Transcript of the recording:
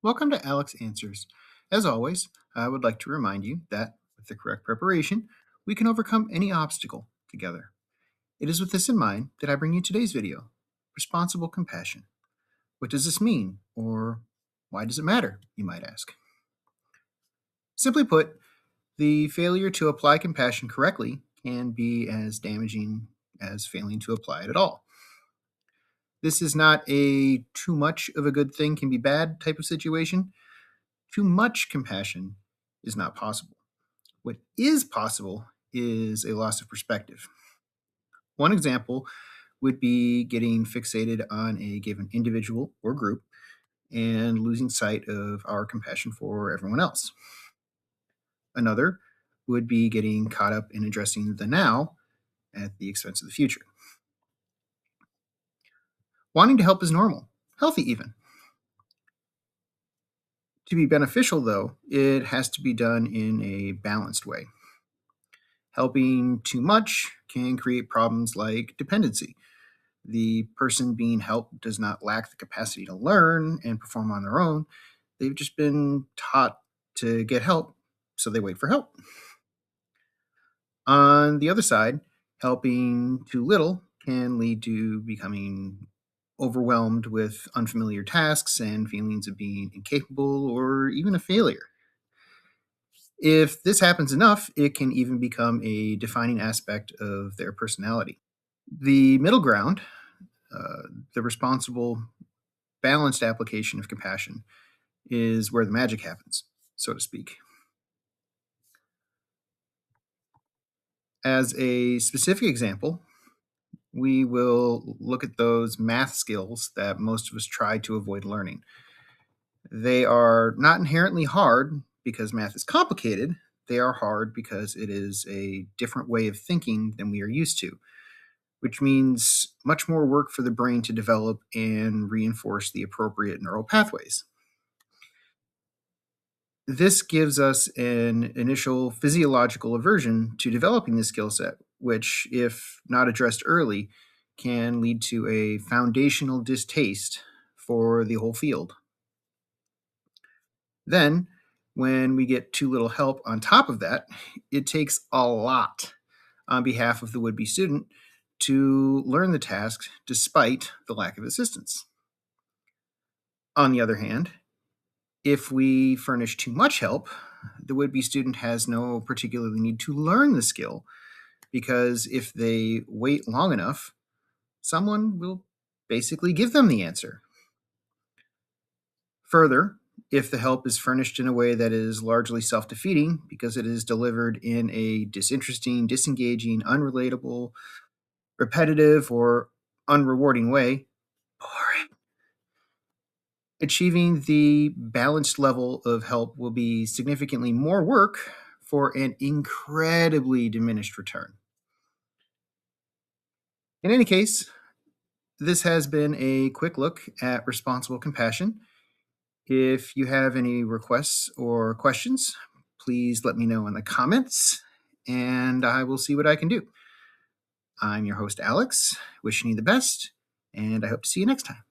Welcome to Alex Answers. As always, I would like to remind you that with the correct preparation, we can overcome any obstacle together. It is with this in mind that I bring you today's video, Responsible Compassion. What does this mean, or why does it matter, you might ask? Simply put, the failure to apply compassion correctly can be as damaging as failing to apply it at all. This is not a too much of a good thing can be bad type of situation. Too much compassion is not possible. What is possible is a loss of perspective. One example would be getting fixated on a given individual or group and losing sight of our compassion for everyone else. Another would be getting caught up in addressing the now at the expense of the future. Wanting to help is normal, healthy even. To be beneficial, though, it has to be done in a balanced way. Helping too much can create problems like dependency. The person being helped does not lack the capacity to learn and perform on their own. They've just been taught to get help, so they wait for help. On the other side, helping too little can lead to becoming overwhelmed with unfamiliar tasks and feelings of being incapable or even a failure. If this happens enough, it can even become a defining aspect of their personality. The middle ground, uh, the responsible, balanced application of compassion, is where the magic happens, so to speak. As a specific example, we will look at those math skills that most of us try to avoid learning. They are not inherently hard because math is complicated. They are hard because it is a different way of thinking than we are used to, which means much more work for the brain to develop and reinforce the appropriate neural pathways. This gives us an initial physiological aversion to developing this skill set, which, if not addressed early, can lead to a foundational distaste for the whole field. Then, when we get too little help on top of that, it takes a lot on behalf of the would be student to learn the task despite the lack of assistance. On the other hand, if we furnish too much help, the would be student has no particular need to learn the skill because if they wait long enough, someone will basically give them the answer. Further, if the help is furnished in a way that is largely self defeating because it is delivered in a disinteresting, disengaging, unrelatable, repetitive, or unrewarding way, boring. Achieving the balanced level of help will be significantly more work for an incredibly diminished return. In any case, this has been a quick look at responsible compassion. If you have any requests or questions, please let me know in the comments and I will see what I can do. I'm your host, Alex, wishing you the best, and I hope to see you next time.